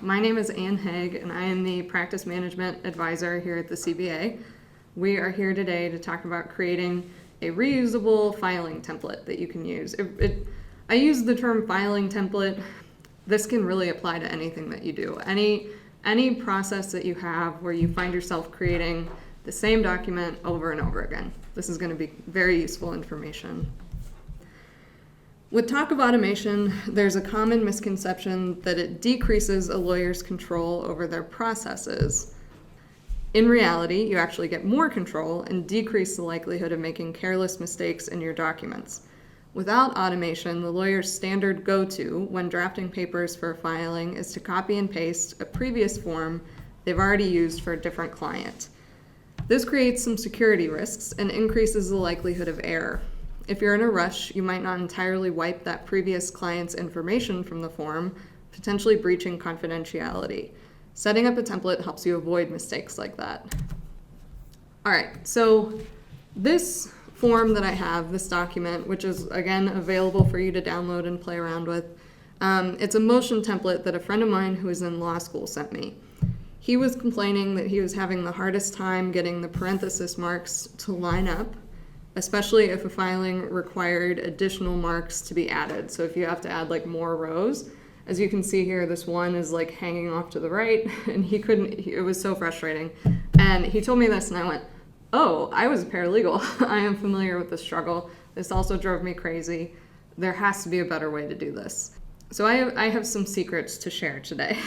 My name is Ann Haag, and I am the Practice Management Advisor here at the CBA. We are here today to talk about creating a reusable filing template that you can use. I use the term filing template. This can really apply to anything that you do. Any process that you have where you find yourself creating the same document over and over again. This is going to be very useful information. With talk of automation, there's a common misconception that it decreases a lawyer's control over their processes. In reality, you actually get more control and decrease the likelihood of making careless mistakes in your documents. Without automation, the lawyer's standard go-to when drafting papers for filing is to copy and paste a previous form they've already used for a different client. This creates some security risks and increases the likelihood of error. If you're in a rush, you might not entirely wipe that previous client's information from the form, potentially breaching confidentiality. Setting up a template helps you avoid mistakes like that. All right, so this form that I have, this document, which is again available for you to download and play around with, it's a motion template that a friend of mine who is in law school sent me. He was complaining that he was having the hardest time getting the parenthesis marks to line up, especially if a filing required additional marks to be added. So if you have to add like more rows, as you can see here, this one is like hanging off to the right, and it was so frustrating. And he told me this, and I went, oh, I was a paralegal. I am familiar with the struggle. This also drove me crazy. There has to be a better way to do this. So I have some secrets to share today,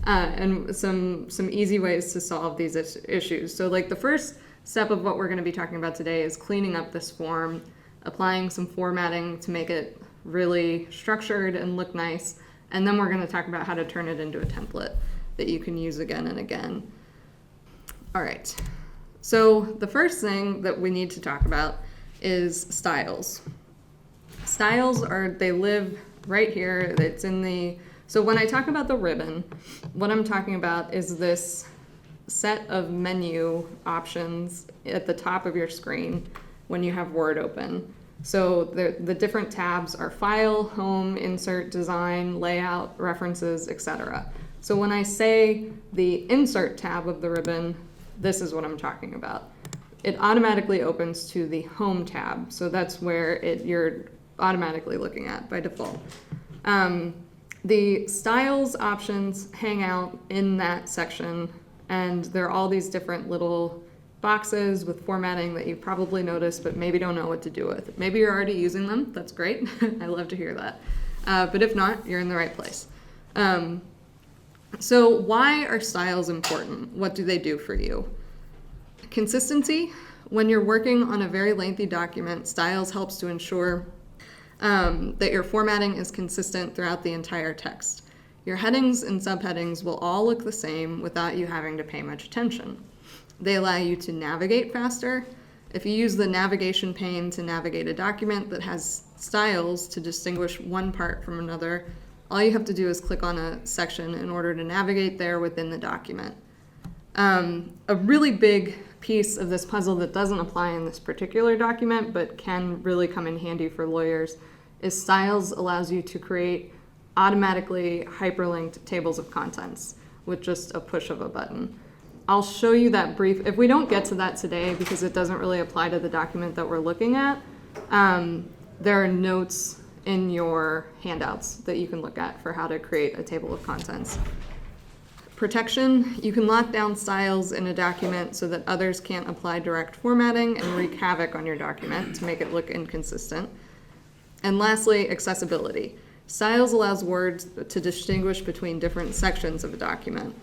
and some easy ways to solve these issues. So like the first step of what we're going to be talking about today is cleaning up this form, applying some formatting to make it really structured and look nice, and then we're going to talk about how to turn it into a template that you can use again and again. All right, so the first thing that we need to talk about is styles. Styles they live right here. So when I talk about the ribbon, what I'm talking about is this set of menu options at the top of your screen when you have Word open. So the different tabs are File, Home, Insert, Design, Layout, References, etc. So when I say the Insert tab of the ribbon, this is what I'm talking about. It automatically opens to the Home tab, so that's where you're automatically looking at by default. The Styles options hang out in that section, and there are all these different little boxes with formatting that you probably noticed but maybe don't know what to do with. Maybe you're already using them. That's great. I love to hear that. But if not, you're in the right place. So why are styles important? What do they do for you? Consistency. When you're working on a very lengthy document, styles helps to ensure that your formatting is consistent throughout the entire text. Your headings and subheadings will all look the same without you having to pay much attention. They allow you to navigate faster. If you use the navigation pane to navigate a document that has styles to distinguish one part from another, all you have to do is click on a section in order to navigate there within the document. A really big piece of this puzzle that doesn't apply in this particular document but can really come in handy for lawyers is styles allows you to create automatically hyperlinked tables of contents with just a push of a button. I'll show you that brief. If we don't get to that today because it doesn't really apply to the document that we're looking at, there are notes in your handouts that you can look at for how to create a table of contents. Protection, you can lock down styles in a document so that others can't apply direct formatting and wreak havoc on your document to make it look inconsistent. And lastly, accessibility. Styles allows Word to distinguish between different sections of a document.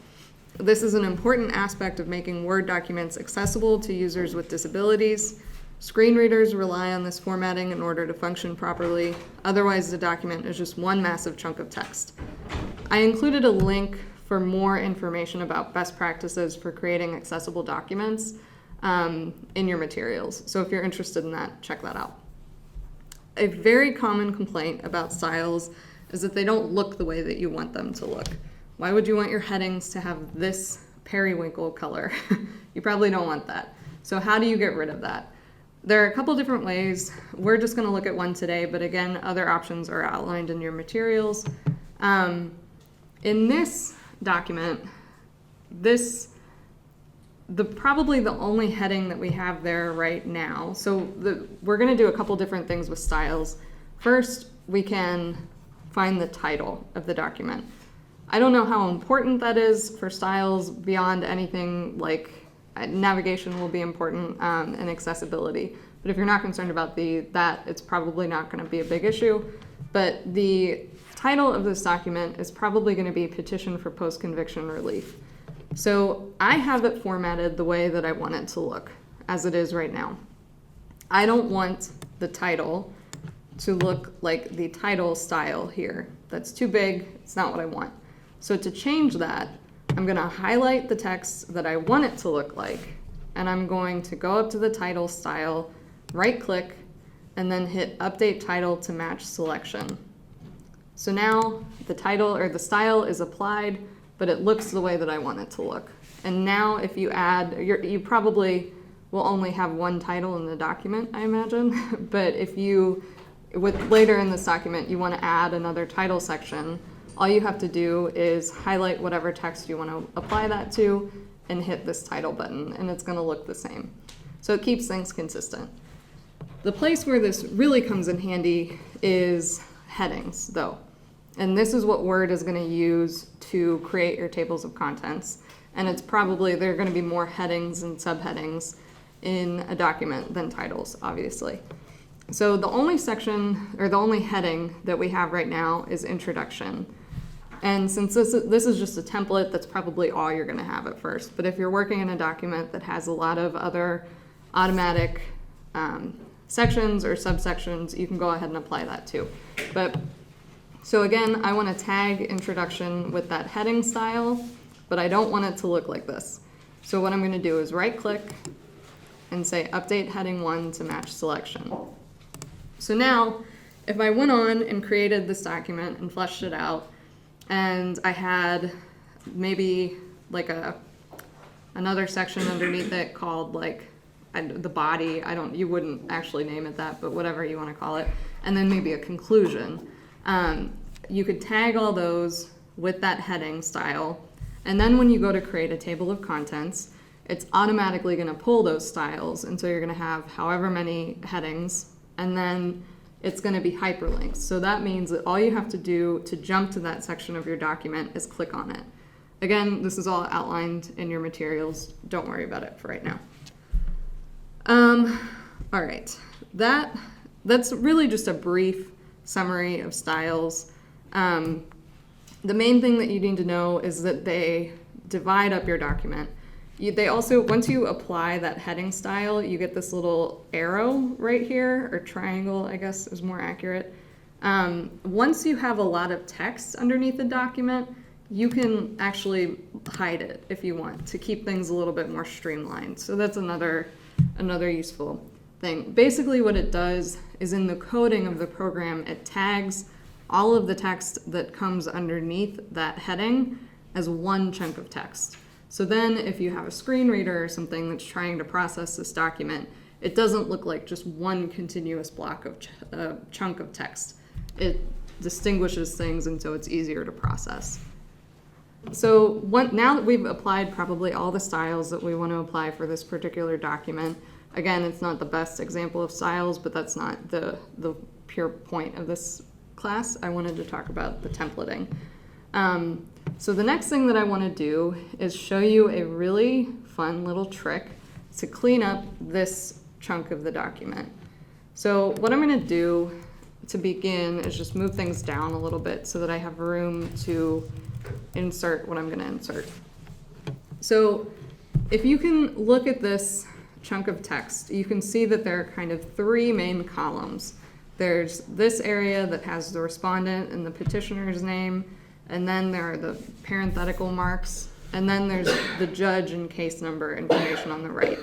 This is an important aspect of making Word documents accessible to users with disabilities. Screen readers rely on this formatting in order to function properly. Otherwise, the document is just one massive chunk of text. I included a link for more information about best practices for creating accessible documents in your materials. So if you're interested in that, check that out. A very common complaint about styles is that they don't look the way that you want them to look. Why would you want your headings to have this periwinkle color? You probably don't want that. So how do you get rid of that? There are a couple different ways. We're just going to look at one today, but again, other options are outlined in your materials. In this document, probably the only heading that we have there right now. So we're going to do a couple different things with styles. First, we can find the title of the document. I don't know how important that is for styles beyond anything like navigation will be important and accessibility. But if you're not concerned about that, it's probably not going to be a big issue. But the title of this document is probably going to be Petition for Post-Conviction Relief. So I have it formatted the way that I want it to look, as it is right now. I don't want the title to look like the title style here. That's too big, it's not what I want. So to change that, I'm gonna highlight the text that I want it to look like, and I'm going to go up to the title style, right click, and then hit Update Title to Match Selection. So now the title or the style is applied, but it looks the way that I want it to look. And now if you add, you probably will only have one title in the document, I imagine, but if you, later in this document, you want to add another title section, all you have to do is highlight whatever text you want to apply that to and hit this title button, and it's going to look the same. So it keeps things consistent. The place where this really comes in handy is headings, though. And this is what Word is going to use to create your tables of contents. And it's probably, there are going to be more headings and subheadings in a document than titles, obviously. So the only section, or the only heading that we have right now is Introduction. And since this is just a template, that's probably all you're going to have at first. But if you're working in a document that has a lot of other automatic sections or subsections, you can go ahead and apply that too. So again, I want to tag Introduction with that heading style, but I don't want it to look like this. So what I'm going to do is right click and say Update Heading 1 to Match Selection. So now, if I went on and created this document and fleshed it out, and I had maybe like another section underneath it called like the body, you wouldn't actually name it that, but whatever you want to call it, and then maybe a conclusion. You could tag all those with that heading style, and then when you go to create a table of contents, it's automatically going to pull those styles, and so you're going to have however many headings, and then it's going to be hyperlinked. So that means that all you have to do to jump to that section of your document is click on it. Again, this is all outlined in your materials. Don't worry about it for right now. All right, that's really just a brief summary of styles. The main thing that you need to know is that they divide up your document. They also, once you apply that heading style, you get this little arrow right here, or triangle, I guess is more accurate. Once you have a lot of text underneath the document, you can actually hide it if you want to keep things a little bit more streamlined. So that's another useful thing. Basically what it does is in the coding of the program, it tags all of the text that comes underneath that heading as one chunk of text. So then if you have a screen reader or something that's trying to process this document, it doesn't look like just one continuous block of chunk of text. It distinguishes things, and so it's easier to process. So now that we've applied probably all the styles that we want to apply for this particular document, again, it's not the best example of styles, but that's not the pure point of this class. I wanted to talk about the templating. So the next thing that I want to do is show you a really fun little trick to clean up this chunk of the document. So what I'm going to do to begin is just move things down a little bit so that I have room to insert what I'm going to insert. So if you can look at this chunk of text, you can see that there are kind of three main columns. There's this area that has the respondent and the petitioner's name, and then there are the parenthetical marks, and then there's the judge and case number information on the right.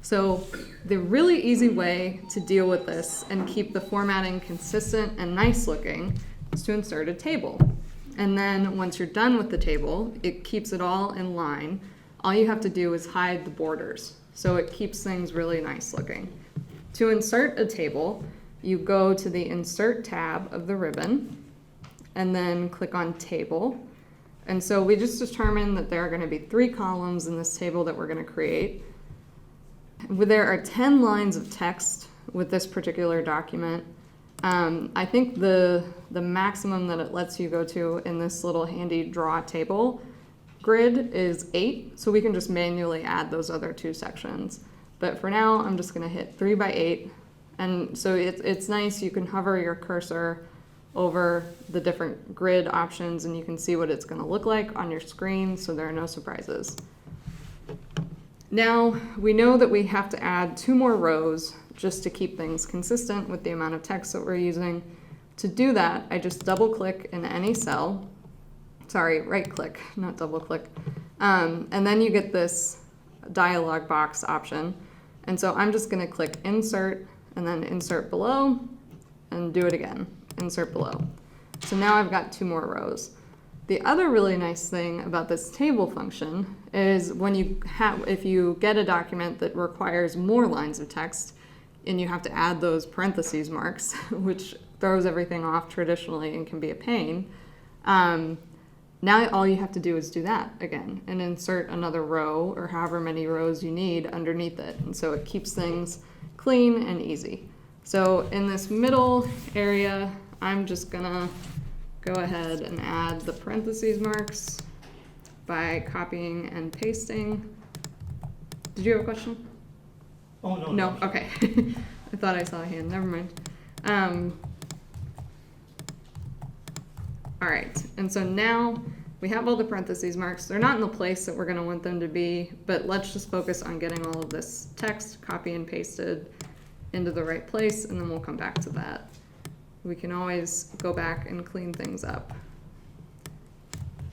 So the really easy way to deal with this and keep the formatting consistent and nice looking is to insert a table. And then once you're done with the table, it keeps it all in line. All you have to do is hide the borders, so it keeps things really nice looking. To insert a table, you go to the Insert tab of the ribbon, and then click on Table, And so we just determined that there are going to be 3 columns in this table that we're going to create. There are 10 lines of text with this particular document. I think the maximum that it lets you go to in this little handy draw table grid is 8, so we can just manually add those other 2 sections. But for now, I'm just going to hit 3 by 8, and so it's nice. You can hover your cursor over the different grid options, and you can see what it's going to look like on your screen, so there are no surprises. Now, we know that we have to add 2 more rows just to keep things consistent with the amount of text that we're using. To do that, I just double-click in any cell. Sorry, right-click, not double-click. And then you get this dialog box option. And so I'm just going to click Insert, and then Insert Below, and do it again, Insert Below. So now I've got 2 more rows. The other really nice thing about this table function is when if you get a document that requires more lines of text, and you have to add those parentheses marks, which throws everything off traditionally and can be a pain, now all you have to do is do that again and insert another row or however many rows you need underneath it. And so it keeps things clean and easy. So in this middle area, I'm just gonna go ahead and add the parentheses marks by copying and pasting. Did you have a question? Oh, no. No? Okay. I thought I saw a hand. Never mind. All right. And so now we have all the parentheses marks. They're not in the place that we're going to want them to be, but let's just focus on getting all of this text copy and pasted into the right place, and then we'll come back to that. We can always go back and clean things up.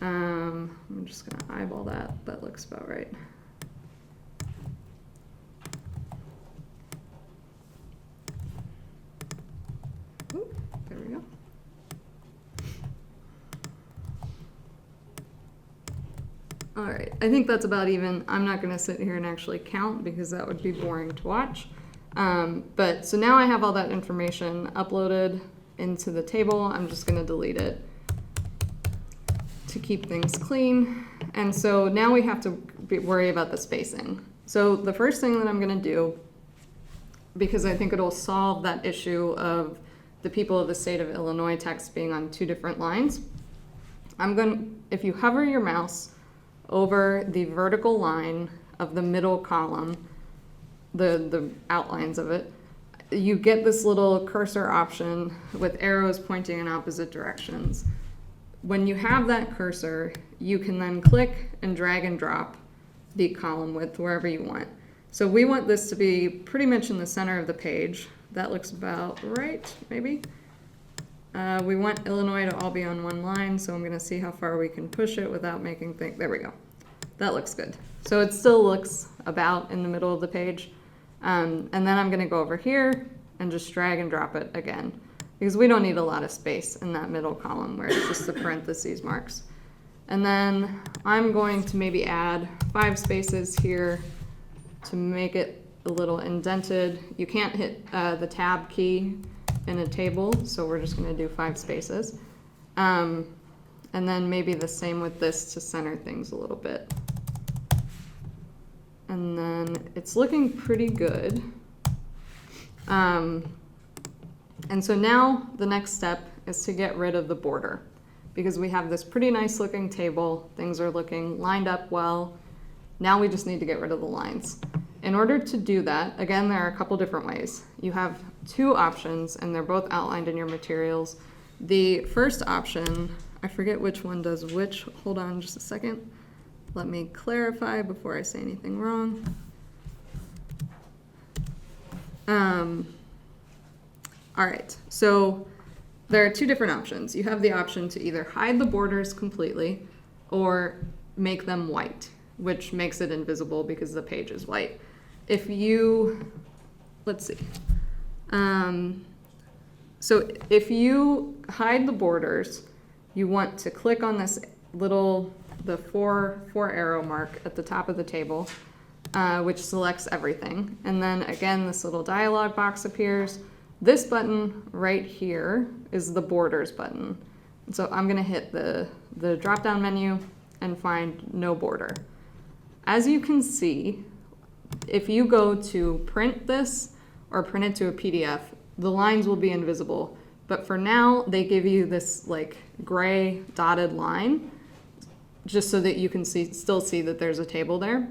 I'm just going to eyeball that. That looks about right. Ooh, there we go. All right, I think that's about even. I'm not going to sit here and actually count because that would be boring to watch. But so now I have all that information uploaded into the table. I'm just going to delete it to keep things clean. And so now we have to worry about the spacing. So the first thing that I'm going to do, because I think it'll solve that issue of the people of the state of Illinois text being on 2 different lines, if you hover your mouse over the vertical line of the middle column, the outlines of it, you get this little cursor option with arrows pointing in opposite directions. When you have that cursor, you can then click and drag and drop the column width wherever you want. So we want this to be pretty much in the center of the page. That looks about right, maybe. We want Illinois to all be on 1 line, so I'm going to see how far we can push it without making things. There we go. That looks good. So it still looks about in the middle of the page. And then I'm going to go over here and just drag and drop it again, because we don't need a lot of space in that middle column where it's just the parentheses marks. And then I'm going to maybe add 5 spaces here to make it a little indented. You can't hit the tab key in a table, so we're just going to do 5 spaces. And then maybe the same with this to center things a little bit. And then it's looking pretty good. And so now the next step is to get rid of the border, because we have this pretty nice looking table. Things are looking lined up well. Now we just need to get rid of the lines. In order to do that, again, there are a couple different ways. You have 2 options, and they're both outlined in your materials. The first option, I forget which one does which. Hold on just a second. Let me clarify before I say anything wrong. All right, so there are 2 different options. You have the option to either hide the borders completely or make them white, which makes it invisible because the page is white. If you, let's see. So if you hide the borders, you want to click on this little, the four arrow mark at the top of the table, which selects everything. And then again, this little dialog box appears. This button right here is the borders button. So I'm gonna hit the drop-down menu and find no border. As you can see, if you go to print this or print it to a PDF, the lines will be invisible. But for now, they give you this like gray dotted line just so that you can still see that there's a table there.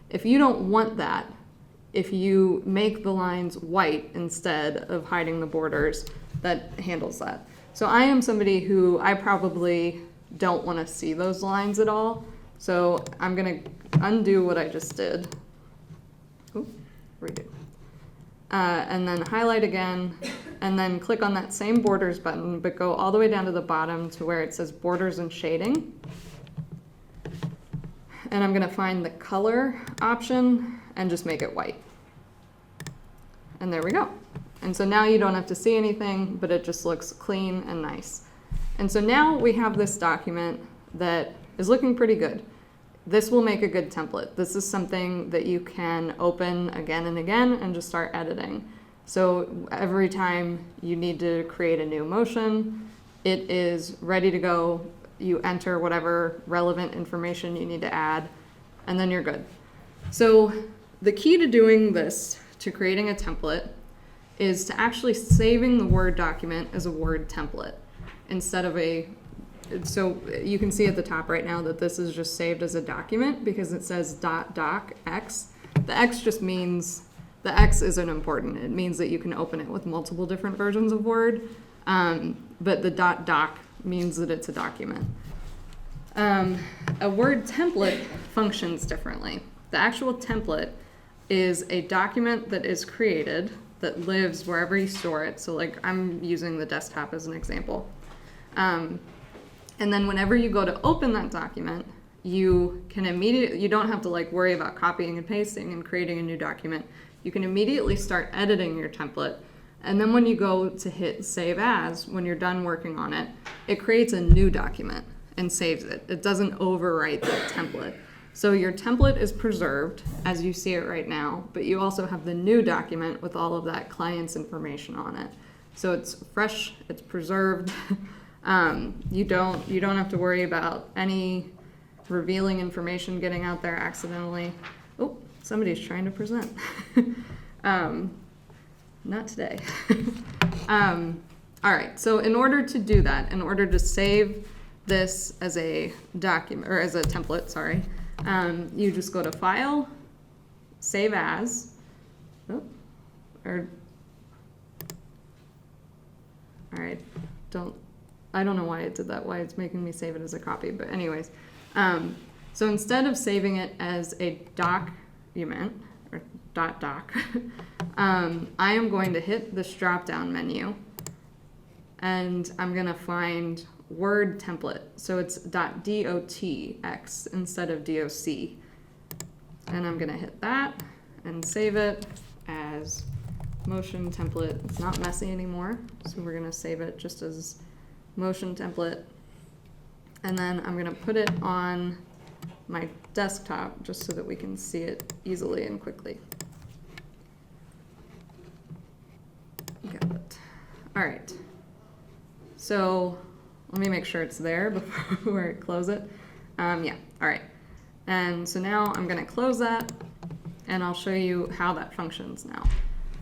If you don't want that, if you make the lines white instead of hiding the borders, that handles that. So I am somebody who I probably don't want to see those lines at all. So I'm going to undo what I just did. Ooh, redo. And then highlight again, and then click on that same borders button, but go all the way down to the bottom to where it says borders and shading. And I'm going to find the color option and just make it white. And there we go. And so now you don't have to see anything, but it just looks clean and nice. And so now we have this document that is looking pretty good. This will make a good template. This is something that you can open again and again and just start editing. So every time you need to create a new motion, it is ready to go. You enter whatever relevant information you need to add, and then you're good. So the key to doing this, to creating a template, is to actually saving the Word document as a Word template instead of so you can see at the top right now that this is just saved as a document because it says .docx. The X just means, the X isn't important. It means that you can open it with multiple different versions of Word, but the .doc means that it's a document. A Word template functions differently. The actual template is a document that is created that lives wherever you store it. So like I'm using the desktop as an example. And then whenever you go to open that document, you can you don't have to like worry about copying and pasting and creating a new document. You can immediately start editing your template. And then when you go to hit save as, when you're done working on it, it creates a new document and saves it. It doesn't overwrite the template. So your template is preserved as you see it right now, but you also have the new document with all of that client's information on it. So it's fresh, it's preserved. You don't have to worry about any revealing information getting out there accidentally. Oh, somebody's trying to present. Not today. All right, so in order to do that, in order to save this as a document, or as a template, sorry, you just go to File, Save As, all right, I don't know why it did that, why it's making me save it as a copy, but anyways. So instead of saving it as a document, or .doc, I am going to hit this drop-down menu, and I'm going to find Word template. So it's .docx instead of .doc. And I'm going to hit that and save it as motion template. It's not messy anymore, so we're going to save it just as motion template. And then I'm going to put it on my desktop just so that we can see it easily and quickly. Got it. All right. So let me make sure it's there before I close it. Yeah, all right. And so now I'm going to close that, and I'll show you how that functions now.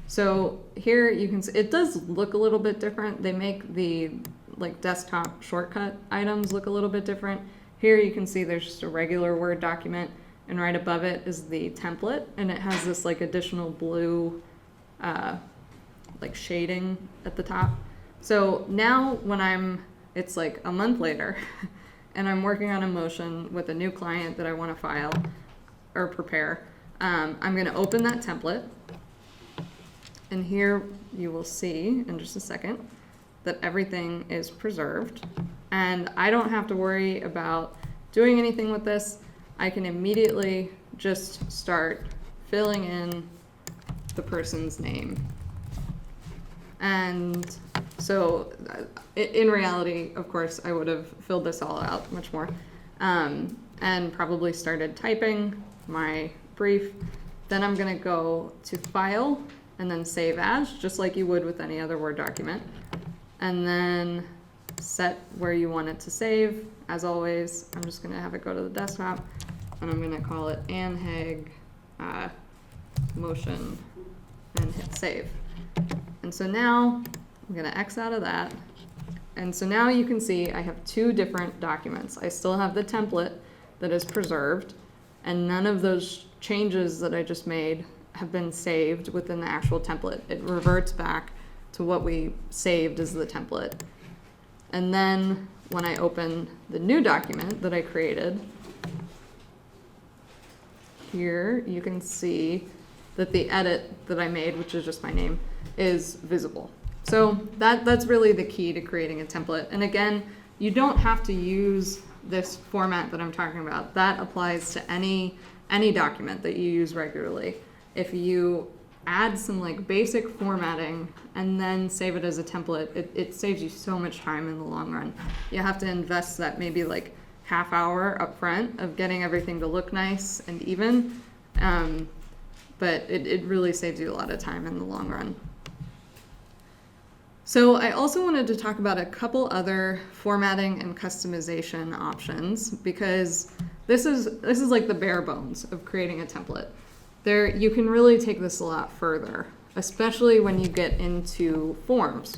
So here you can see, it does look a little bit different. They make the like desktop shortcut items look a little bit different. Here you can see there's just a regular Word document, and right above it is the template, and it has this like additional blue like shading at the top. So now when it's like a month later, and I'm working on a motion with a new client that I want to file or prepare, I'm going to open that template, and here you will see in just a second that everything is preserved, and I don't have to worry about doing anything with this. I can immediately just start filling in the person's name. And so in reality, of course, I would have filled this all out much more, and probably started typing my brief. Then I'm going to go to File and then Save As, just like you would with any other Word document. And then set where you want it to save. As always, I'm just gonna have it go to the desktop, and I'm gonna call it Ann Haag motion and hit save. And so now I'm gonna X out of that. And so now you can see I have two different documents. I still have the template that is preserved, and none of those changes that I just made have been saved within the actual template. It reverts back to what we saved as the template. And then when I open the new document that I created, here you can see that the edit that I made, which is just my name, is visible. So that's really the key to creating a template. And again, you don't have to use this format that I'm talking about. That applies to any document that you use regularly. If you add some like basic formatting and then save it as a template, it saves you so much time in the long run. You have to invest that maybe like half hour up front of getting everything to look nice and even, but it really saves you a lot of time in the long run. So I also wanted to talk about a couple other formatting and customization options, because this is like the bare bones of creating a template. You can really take this a lot further, especially when you get into forms.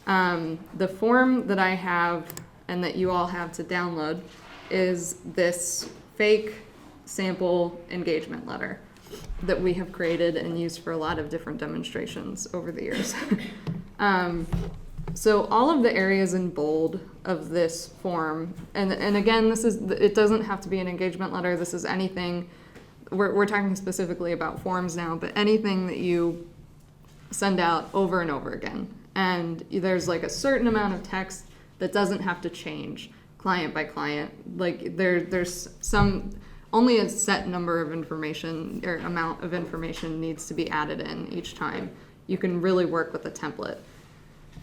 The form that I have and that you all have to download is this fake sample engagement letter that we have created and used for a lot of different demonstrations over the years. So all of the areas in bold of this form, and again, it doesn't have to be an engagement letter. This is anything, we're talking specifically about forms now, but anything that you send out over and over again. And there's like a certain amount of text that doesn't have to change client by client. Like there's only a set number of information or amount of information needs to be added in each time. You can really work with a template.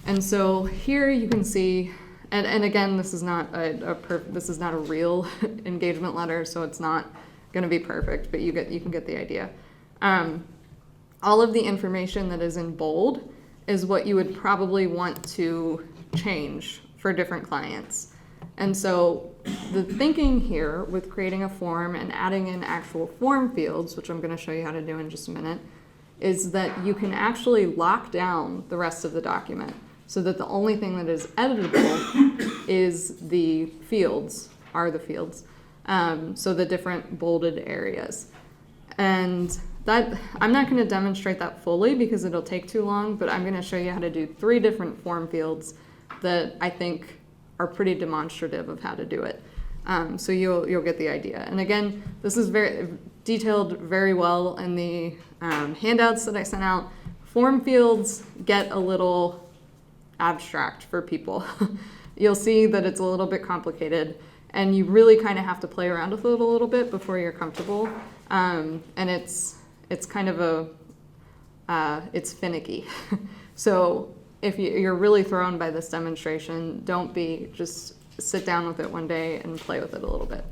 And so here you can see, and again, this is not this is not a real engagement letter, so it's not going to be perfect, but you can get the idea. All of the information that is in bold is what you would probably want to change for different clients. And so the thinking here with creating a form and adding in actual form fields, which I'm going to show you how to do in just a minute, is that you can actually lock down the rest of the document so that the only thing that is editable is the fields, so the different bolded areas. And that, I'm not going to demonstrate that fully because it'll take too long, but I'm going to show you how to do 3 different form fields that I think are pretty demonstrative of how to do it. So you'll get the idea. And again, this is very detailed very well in the handouts that I sent out. Form fields get a little abstract for people. You'll see that it's a little bit complicated, and you really kind of have to play around with it a little bit before you're comfortable. And it's kind of it's finicky. So if you're really thrown by this demonstration, just sit down with it one day and play with it a little bit.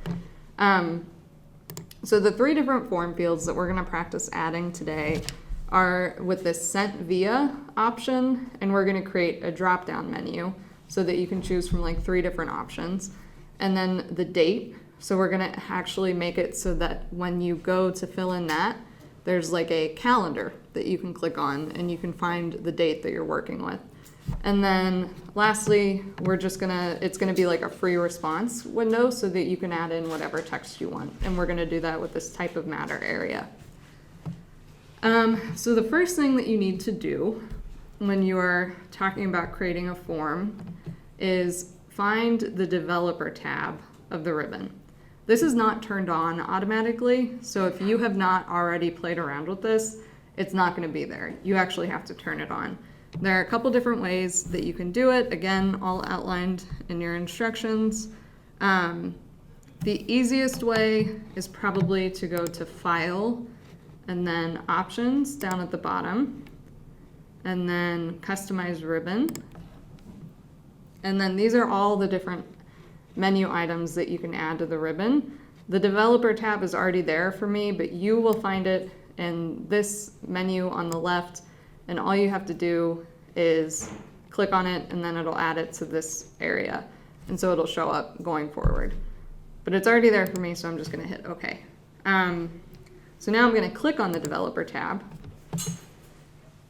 So the 3 different form fields that we're going to practice adding today are with this sent via option, and we're going to create a drop-down menu so that you can choose from like 3 different options. And then the date, so we're going to actually make it so that when you go to fill in that, there's like a calendar that you can click on and you can find the date that you're working with. And then lastly, it's gonna be like a free response window so that you can add in whatever text you want. And we're gonna do that with this type of matter area. So the first thing that you need to do when you are talking about creating a form is find the developer tab of the ribbon. This is not turned on automatically, so if you have not already played around with this, it's not gonna be there. You actually have to turn it on. There are a couple different ways that you can do it, again, all outlined in your instructions. The easiest way is probably to go to File, and then Options down at the bottom, and then Customize Ribbon. And then these are all the different menu items that you can add to the ribbon. The Developer tab is already there for me, but you will find it in this menu on the left, and all you have to do is click on it, and then it'll add it to this area. And so it'll show up going forward. But it's already there for me, so I'm just gonna hit OK. So now I'm gonna click on the developer tab.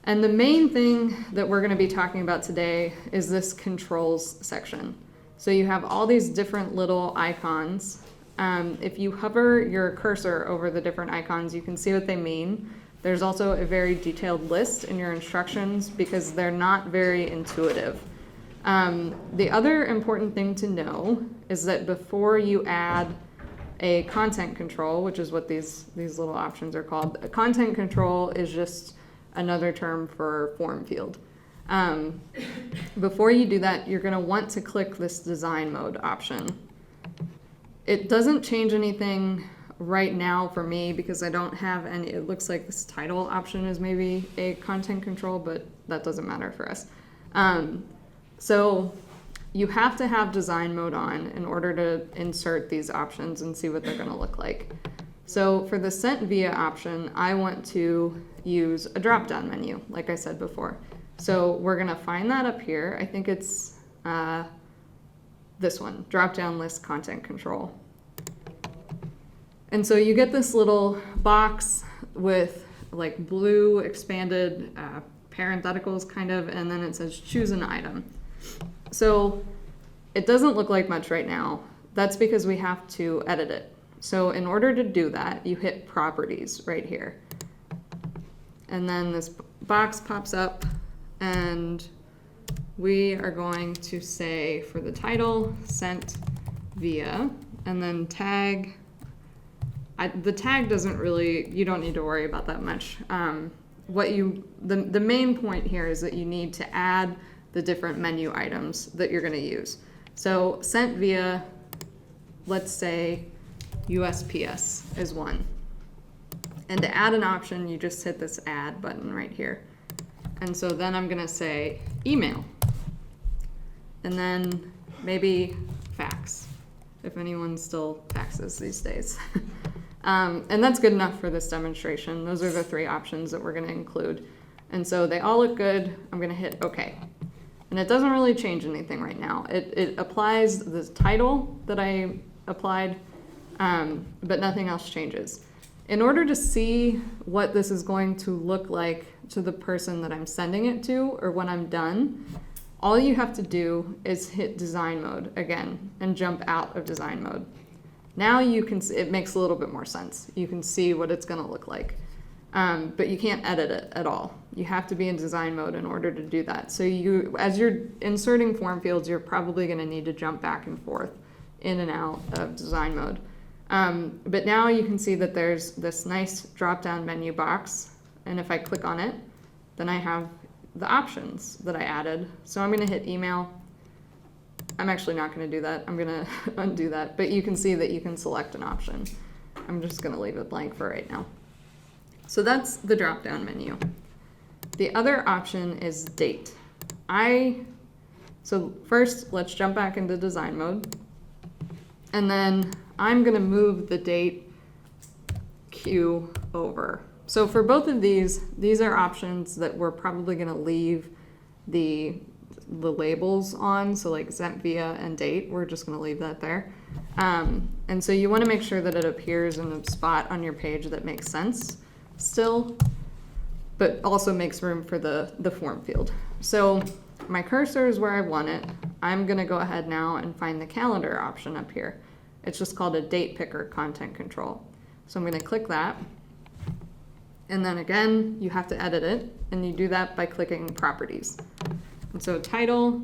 And the main thing that we're gonna be talking about today is this controls section. So you have all these different little icons. If you hover your cursor over the different icons, you can see what they mean. There's also a very detailed list in your instructions because they're not very intuitive. The other important thing to know is that before you add a content control, which is what these little options are called, a content control is just another term for form field. Before you do that, you're going to want to click this design mode option. It doesn't change anything right now for me because I don't have any. It looks like this title option is maybe a content control, but that doesn't matter for us. So you have to have design mode on in order to insert these options and see what they're going to look like. So for the sent via option, I want to use a drop-down menu, like I said before. So we're going to find that up here. I think it's this one, drop-down list content control. And so you get this little box with like blue expanded parentheticals kind of, and then it says choose an item. So it doesn't look like much right now. That's because we have to edit it. So in order to do that, you hit properties right here. And then this box pops up and we are going to say for the title, sent via, and then tag. The tag doesn't really, you don't need to worry about that much. The main point here is that you need to add the different menu items that you're going to use. So sent via, let's say USPS is one. And to add an option, you just hit this add button right here. And so then I'm going to say email. And then maybe fax, if anyone still faxes these days. And that's good enough for this demonstration. Those are the three options that we're going to include. And so they all look good. I'm going to hit OK. And it doesn't really change anything right now. It applies the title that I applied, but nothing else changes. In order to see what this is going to look like to the person that I'm sending it to or when I'm done, all you have to do is hit design mode again and jump out of design mode. Now you can see, it makes a little bit more sense. You can see what it's going to look like, but you can't edit it at all. You have to be in design mode in order to do that. So as you're inserting form fields, you're probably going to need to jump back and forth in and out of design mode. But now you can see that there's this nice drop-down menu box, and if I click on it, then I have the options that I added. So I'm going to hit email. I'm actually not going to do that. I'm going to undo that. But you can see that you can select an option. I'm just going to leave it blank for right now. So that's the drop-down menu. The other option is date. So first, let's jump back into design mode. And then I'm going to move the date queue over. So for both of these are options that we're probably going to leave the labels on. So like sent via and date, we're just going to leave that there. And so you want to make sure that it appears in a spot on your page that makes sense still, but also makes room for the form field. So my cursor is where I want it. I'm going to go ahead now and find the calendar option up here. It's just called a date picker content control. So I'm going to click that. And then again, you have to edit it, and you do that by clicking properties. And so title,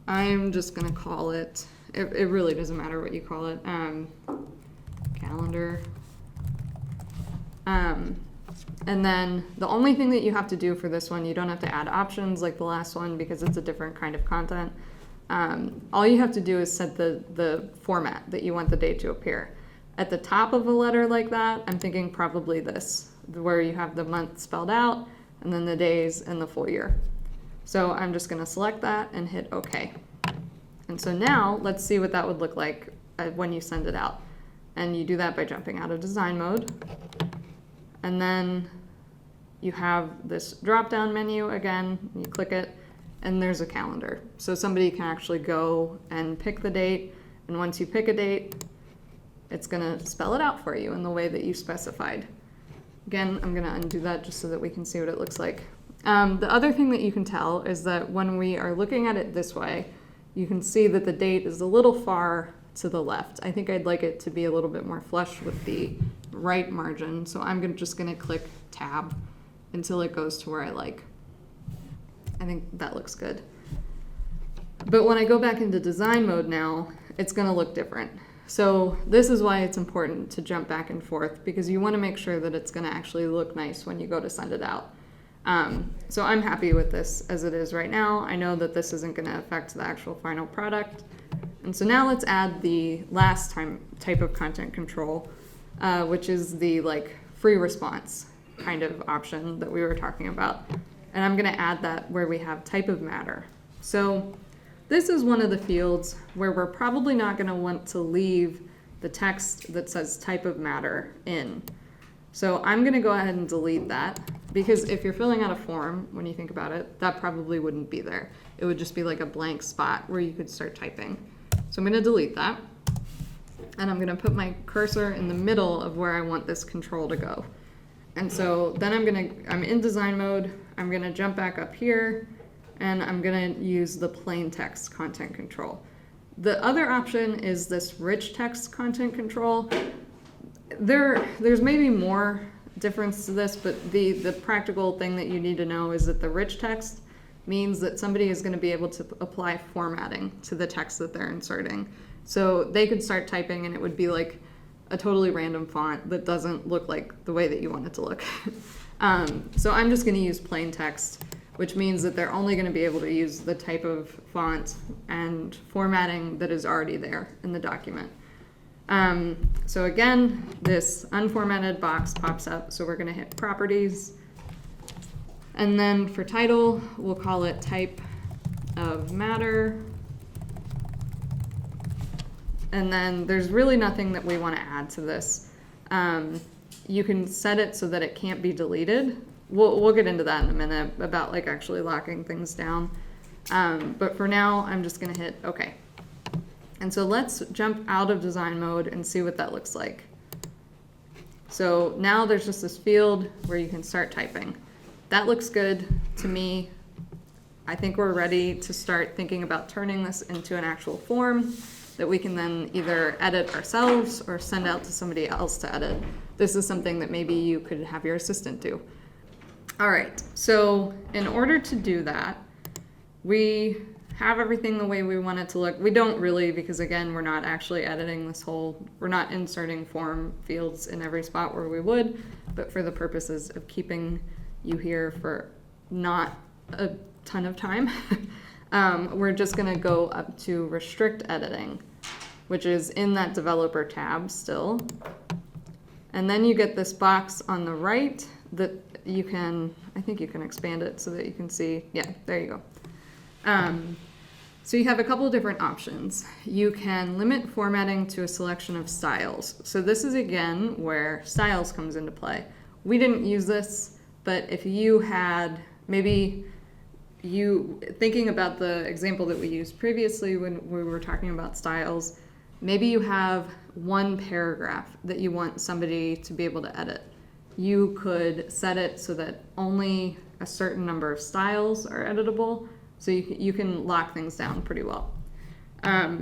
I'm just going to call it, it really doesn't matter what you call it, calendar. And then the only thing that you have to do for this one, you don't have to add options like the last one because it's a different kind of content. All you have to do is set the format that you want the date to appear. At the top of a letter like that, I'm thinking probably this, where you have the month spelled out and then the days and the full year. So I'm just going to select that and hit OK. And so now let's see what that would look like when you send it out. And you do that by jumping out of design mode. And then you have this drop-down menu again. You click it, and there's a calendar. So somebody can actually go and pick the date, and once you pick a date, it's gonna spell it out for you in the way that you specified. Again, I'm gonna undo that just so that we can see what it looks like. The other thing that you can tell is that when we are looking at it this way, you can see that the date is a little far to the left. I think I'd like it to be a little bit more flush with the right margin, so I'm just gonna click tab until it goes to where I like. I think that looks good. But when I go back into design mode now, it's gonna look different. So this is why it's important to jump back and forth, because you wanna make sure that it's gonna actually look nice when you go to send it out. So I'm happy with this as it is right now. I know that this isn't gonna affect the actual final product. And so now let's add the last type of content control, which is the free response kind of option that we were talking about. And I'm gonna add that where we have type of matter. So this is one of the fields where we're probably not gonna want to leave the text that says type of matter in. So I'm gonna go ahead and delete that, because if you're filling out a form, when you think about it, that probably wouldn't be there. It would just be like a blank spot where you could start typing. So I'm gonna delete that, and I'm gonna put my cursor in the middle of where I want this control to go. And so then I'm in design mode, I'm gonna jump back up here, and I'm gonna use the plain text content control. The other option is this rich text content control. There's maybe more difference to this, but the practical thing that you need to know is that the rich text means that somebody is going to be able to apply formatting to the text that they're inserting. So they could start typing and it would be like a totally random font that doesn't look like the way that you want it to look. So I'm just going to use plain text, which means that they're only going to be able to use the type of font and formatting that is already there in the document. So again, this unformatted box pops up, so we're going to hit properties. And then for title, we'll call it type of matter. And then there's really nothing that we want to add to this. You can set it so that it can't be deleted. We'll get into that in a minute about actually locking things down. But for now, I'm just going to hit OK. And so let's jump out of design mode and see what that looks like. So now there's just this field where you can start typing. That looks good to me. I think we're ready to start thinking about turning this into an actual form that we can then either edit ourselves or send out to somebody else to edit. This is something that maybe you could have your assistant do. All right, so in order to do that, we have everything the way we want it to look. We don't really, because again, we're not actually editing we're not inserting form fields in every spot where we would, but for the purposes of keeping you here for not a ton of time, we're just gonna go up to restrict editing, which is in that developer tab still. And then you get this box on the right that you can, I think you can expand it so that you can see, yeah, there you go. So you have a couple of different options. You can limit formatting to a selection of styles. So this is again where styles comes into play. We didn't use this, but if you had, maybe you, thinking about the example that we used previously when we were talking about styles, maybe you have one paragraph that you want somebody to be able to edit. You could set it so that only a certain number of styles are editable, so you can lock things down pretty well. I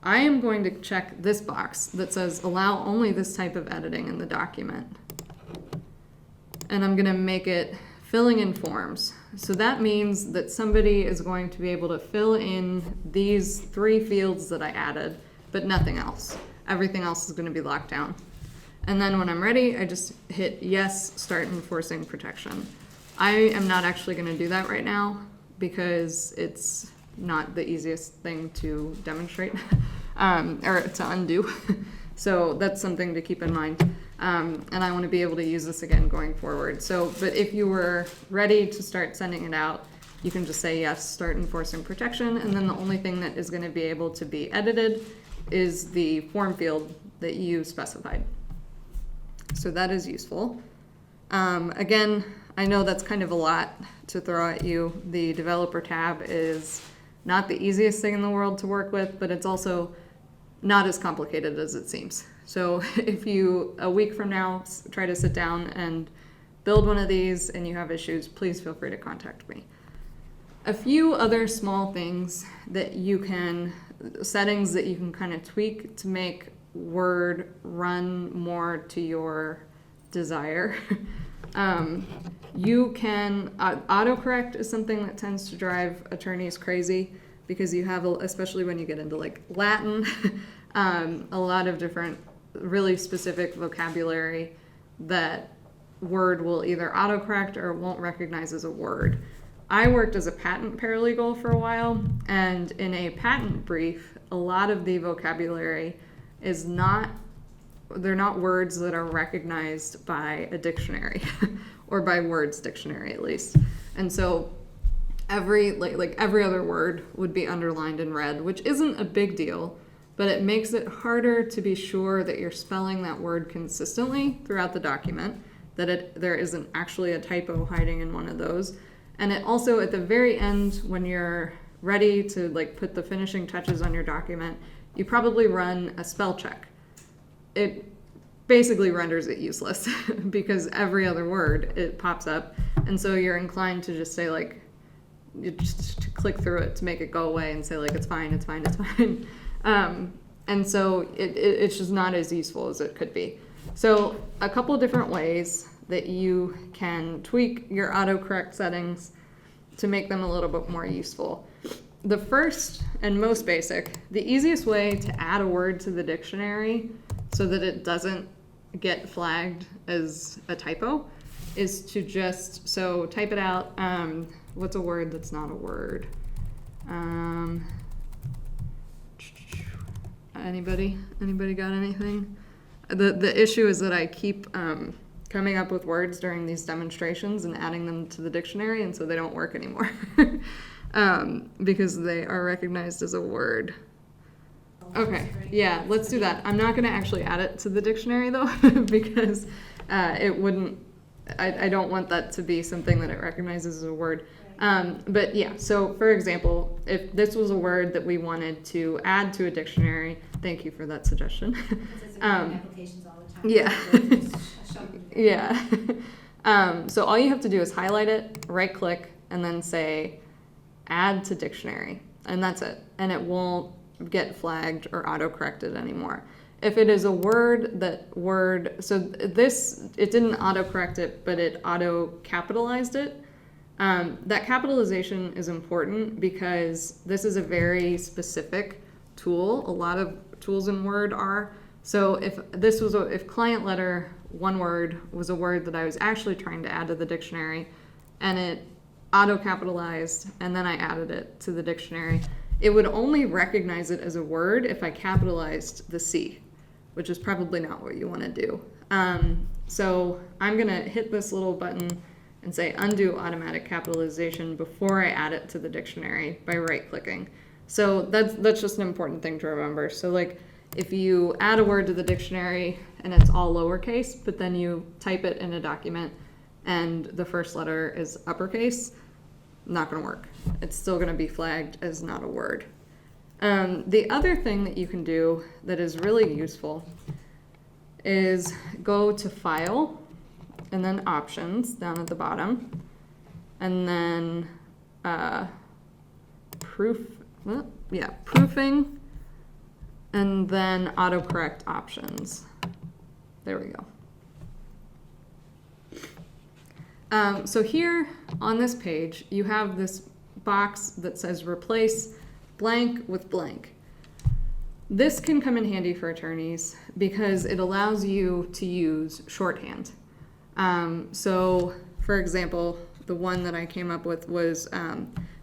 am going to check this box that says allow only this type of editing in the document. And I'm gonna make it filling in forms. So that means that somebody is going to be able to fill in these 3 fields that I added, but nothing else. Everything else is gonna be locked down. And then when I'm ready, I just hit yes, start enforcing protection. I am not actually gonna do that right now because it's not the easiest thing to demonstrate or to undo. So that's something to keep in mind. And I want to be able to use this again going forward. So, but if you were ready to start sending it out, you can just say yes, start enforcing protection, and then the only thing that is going to be able to be edited is the form field that you specified. So that is useful. Again, I know that's kind of a lot to throw at you. The developer tab is not the easiest thing in the world to work with, but it's also not as complicated as it seems. So if you, a week from now, try to sit down and build one of these and you have issues, please feel free to contact me. A few other small things that you can, settings that you can kind of tweak to make Word run more to your desire. You can, autocorrect is something that tends to drive attorneys crazy because you have, especially when you get into like Latin, a lot of different really specific vocabulary that Word will either autocorrect or won't recognize as a word. I worked as a patent paralegal for a while, and in a patent brief, a lot of the vocabulary is they're not words that are recognized by a dictionary or by Word's dictionary at least. And so every other word would be underlined in red, which isn't a big deal, but it makes it harder to be sure that you're spelling that word consistently throughout the document, that there isn't actually a typo hiding in one of those. And it also, at the very end, when you're ready to like put the finishing touches on your document, you probably run a spell check. It basically renders it useless because every other word, it pops up. And so you're inclined to just say like, you just to click through it to make it go away and say like, it's fine, it's fine, it's fine. And so it's just not as useful as it could be. So a couple of different ways that you can tweak your autocorrect settings to make them a little bit more useful. The first and most basic, the easiest way to add a word to the dictionary so that it doesn't get flagged as a typo is to just, so type it out. What's a word that's not a word? Anybody got anything? The issue is that I keep coming up with words during these demonstrations and adding them to the dictionary, and so they don't work anymore because they are recognized as a word. Okay, yeah, let's do that. I'm not going to actually add it to the dictionary though because it wouldn't, I don't want that to be something that it recognizes as a word. But yeah, so for example, if this was a word that we wanted to add to a dictionary, thank you for that suggestion. Applications all the time. Yeah. Yeah. So all you have to do is highlight it, right click, and then say add to dictionary. And that's it. And it won't get flagged or auto-corrected anymore. If it is a word so this, it didn't auto-correct it, but it auto-capitalized it. That capitalization is important because this is a very specific tool. A lot of tools in Word are. So if client letter, one word, was a word that I was actually trying to add to the dictionary and it auto-capitalized and then I added it to the dictionary, it would only recognize it as a word if I capitalized the C, which is probably not what you want to do. So I'm going to hit this little button and say undo automatic capitalization before I add it to the dictionary by right-clicking. So that's just an important thing to remember. So like if you add a word to the dictionary and it's all lowercase, but then you type it in a document and the first letter is uppercase, not going to work. It's still going to be flagged as not a word. The other thing that you can do that is really useful is go to File and then Options down at the bottom, and then Proofing, and then Autocorrect Options. There we go. So here on this page, you have this box that says replace blank with blank. This can come in handy for attorneys because it allows you to use shorthand. So for example, the one that I came up with was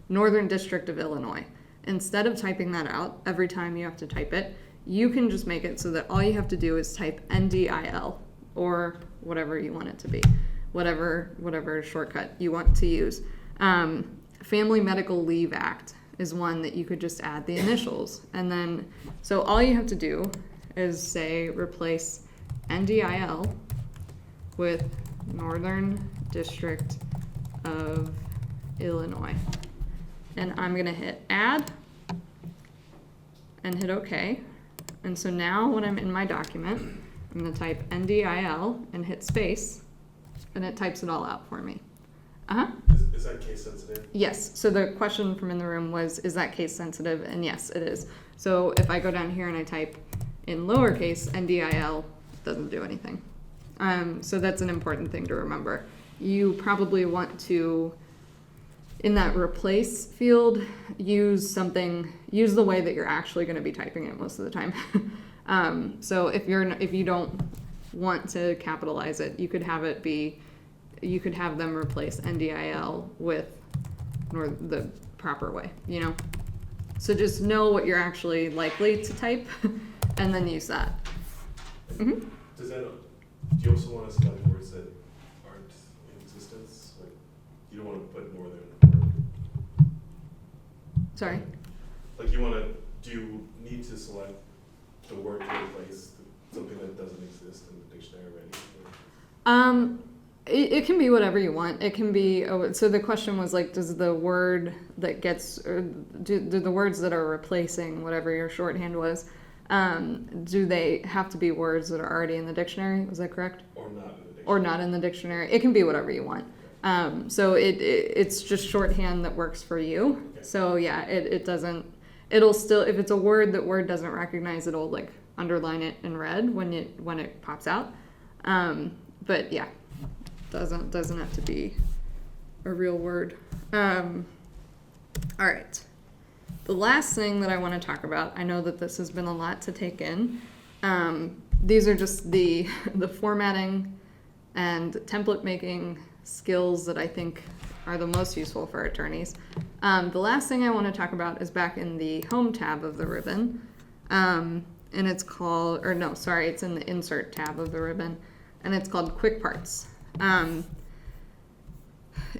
Northern District of Illinois. Instead of typing that out every time you have to type it, you can just make it so that all you have to do is type NDIL or whatever you want it to be. Whatever shortcut you want to use. Family Medical Leave Act is one that you could just add the initials. And then, so all you have to do is say replace NDIL with Northern District of Illinois. And I'm gonna hit add and hit OK. And so now when I'm in my document, I'm gonna type NDIL and hit space, and it types it all out for me. Is that case sensitive? Yes, so the question from in the room was, is that case sensitive? And yes, it is. So if I go down here and I type in lowercase NDIL, it doesn't do anything. So that's an important thing to remember. You probably want to, in that replace field, use the way that you're actually going to be typing it most of the time. So if you don't want to capitalize it, you could have them replace NDIL with the proper way, you know? So just know what you're actually likely to type and then use that. Mm-hmm. Do you also want to select words that aren't in existence? Like, you don't want to put more than a word. Sorry? Like do you need to select the word to replace something that doesn't exist in the dictionary already? It can be whatever you want. It can be, so the question was like, does the word that gets, or do the words that are replacing whatever your shorthand was, do they have to be words that are already in the dictionary? Was that correct? Or not in the dictionary. Or not in the dictionary. It can be whatever you want. So it's just shorthand that works for you. Okay. So yeah, it'll still, if it's a word that Word doesn't recognize, it'll like underline it in red when it pops out. But yeah. Doesn't have to be a real word. All right. The last thing that I want to talk about, I know that this has been a lot to take in. These are just the formatting and template making skills that I think are the most useful for attorneys. The last thing I want to talk about is back in the Home tab of the ribbon. And it's called, it's in the Insert tab of the ribbon, and it's called Quick Parts.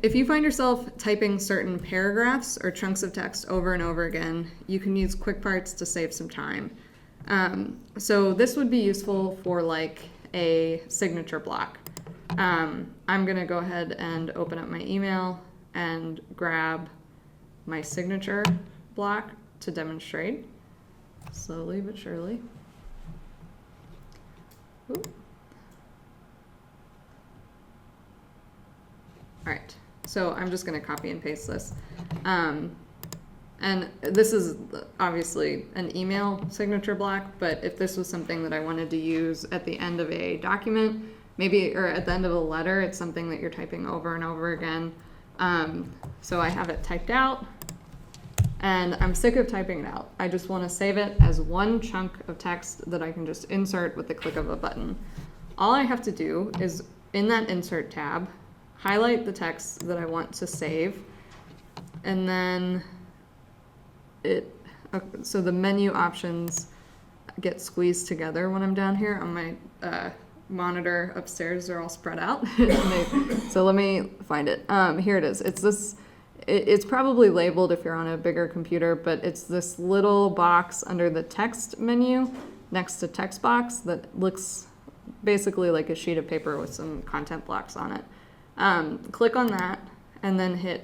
If you find yourself typing certain paragraphs or chunks of text over and over again, you can use quick parts to save some time. So this would be useful for like a signature block. I'm gonna go ahead and open up my email and grab my signature block to demonstrate. Slowly but surely. Ooh. All right, so I'm just going to copy and paste this. And this is obviously an email signature block, but if this was something that I wanted to use at the end of a document, maybe, or at the end of a letter, it's something that you're typing over and over again. So I have it typed out, and I'm sick of typing it out. I just want to save it as one chunk of text that I can just insert with the click of a button. All I have to do is, in that Insert tab, highlight the text that I want to save, and then so the menu options get squeezed together when I'm down here on my monitor upstairs. They're all spread out. So let me find it. Here it is. It's probably labeled if you're on a bigger computer, but it's this little box under the text menu next to text box that looks basically like a sheet of paper with some content blocks on it. Click on that and then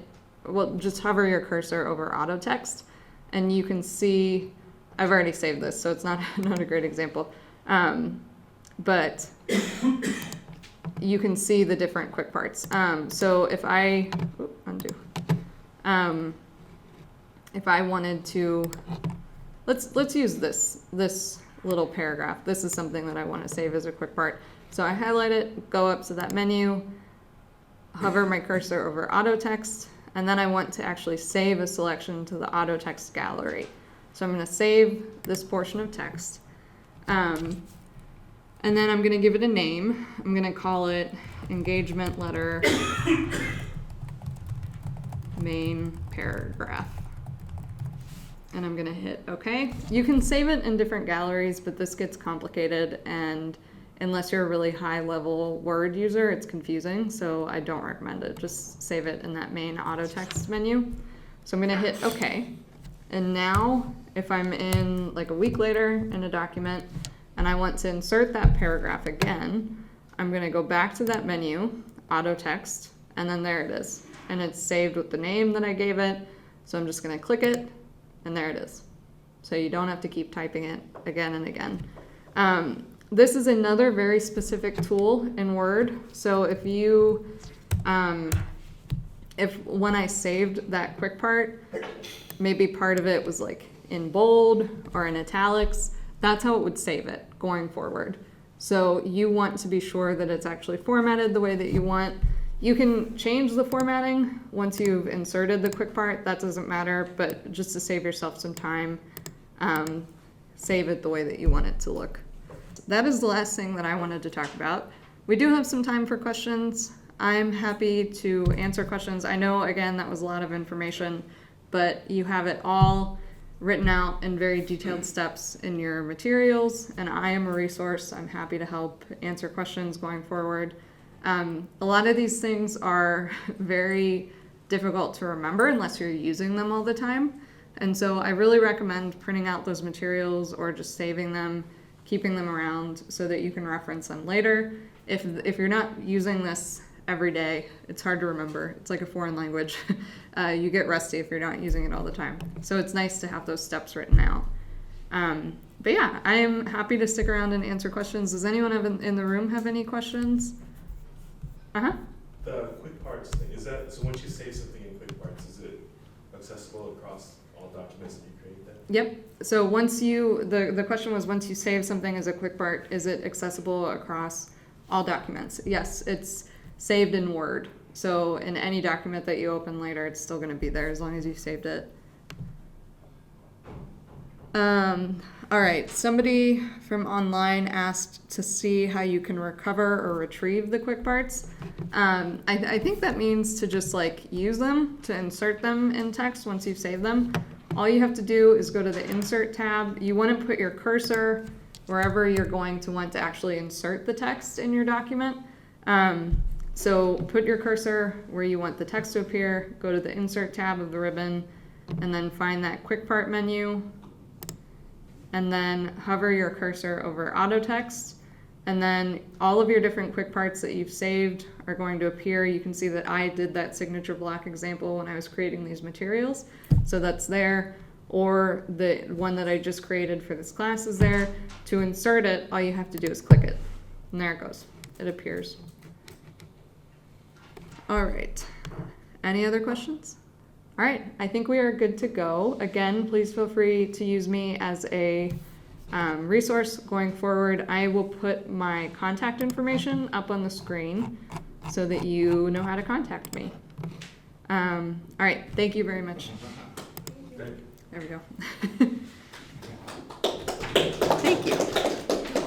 just hover your cursor over auto text, and you can see, I've already saved this, so it's not a great example, but you can see the different quick parts. So if I, if I wanted to, let's use this little paragraph. This is something that I want to save as a quick part. So I highlight it, go up to that menu, hover my cursor over auto text, and then I want to actually save a selection to the auto text gallery. So I'm going to save this portion of text, and then I'm going to give it a name. I'm going to call it engagement letter main paragraph, and I'm going to hit OK. You can save it in different galleries, but this gets complicated, and unless you're a really high-level Word user, it's confusing, so I don't recommend it. Just save it in that main auto text menu. So I'm going to hit OK. And now, if I'm in like a week later in a document and I want to insert that paragraph again, I'm going to go back to that menu, auto text, and then there it is. And it's saved with the name that I gave it. So I'm just gonna click it, and there it is. So you don't have to keep typing it again and again. This is another very specific tool in Word. So if you, if when I saved that quick part, maybe part of it was like in bold or in italics, that's how it would save it going forward. So you want to be sure that it's actually formatted the way that you want. You can change the formatting once you've inserted the quick part, that doesn't matter, but just to save yourself some time, save it the way that you want it to look. That is the last thing that I wanted to talk about. We do have some time for questions. I'm happy to answer questions. I know, again, that was a lot of information, but you have it all written out in very detailed steps in your materials, and I am a resource. I'm happy to help answer questions going forward. A lot of these things are very difficult to remember unless you're using them all the time. And so I really recommend printing out those materials or just saving them, keeping them around so that you can reference them later. If you're not using this every day, it's hard to remember. It's like a foreign language. You get rusty if you're not using it all the time. So it's nice to have those steps written out. But yeah, I am happy to stick around and answer questions. Does anyone in the room have any questions? The quick parts thing, is that, so once you save something in quick parts, is it accessible across all documents that you create then? Yep. So once you, the question was, once you save something as a quick part, is it accessible across all documents? Yes, it's saved in Word. So in any document that you open later, it's still going to be there as long as you saved it. All right, somebody from online asked to see how you can recover or retrieve the quick parts. I think that means to just like use them, to insert them in text once you've saved them. All you have to do is go to the Insert tab. You want to put your cursor wherever you're going to want to actually insert the text in your document. So put your cursor where you want the text to appear, go to the Insert tab of the ribbon, and then find that quick part menu. And then hover your cursor over auto text, and then all of your different quick parts that you've saved are going to appear. You can see that I did that signature block example when I was creating these materials, so that's there, or the one that I just created for this class is there. To insert it, all you have to do is click it, and there it goes. It appears. All right, any other questions? All right, I think we are good to go. Again, please feel free to use me as a resource going forward. I will put my contact information up on the screen so that you know how to contact me. All right, thank you very much. Thank you. There we go.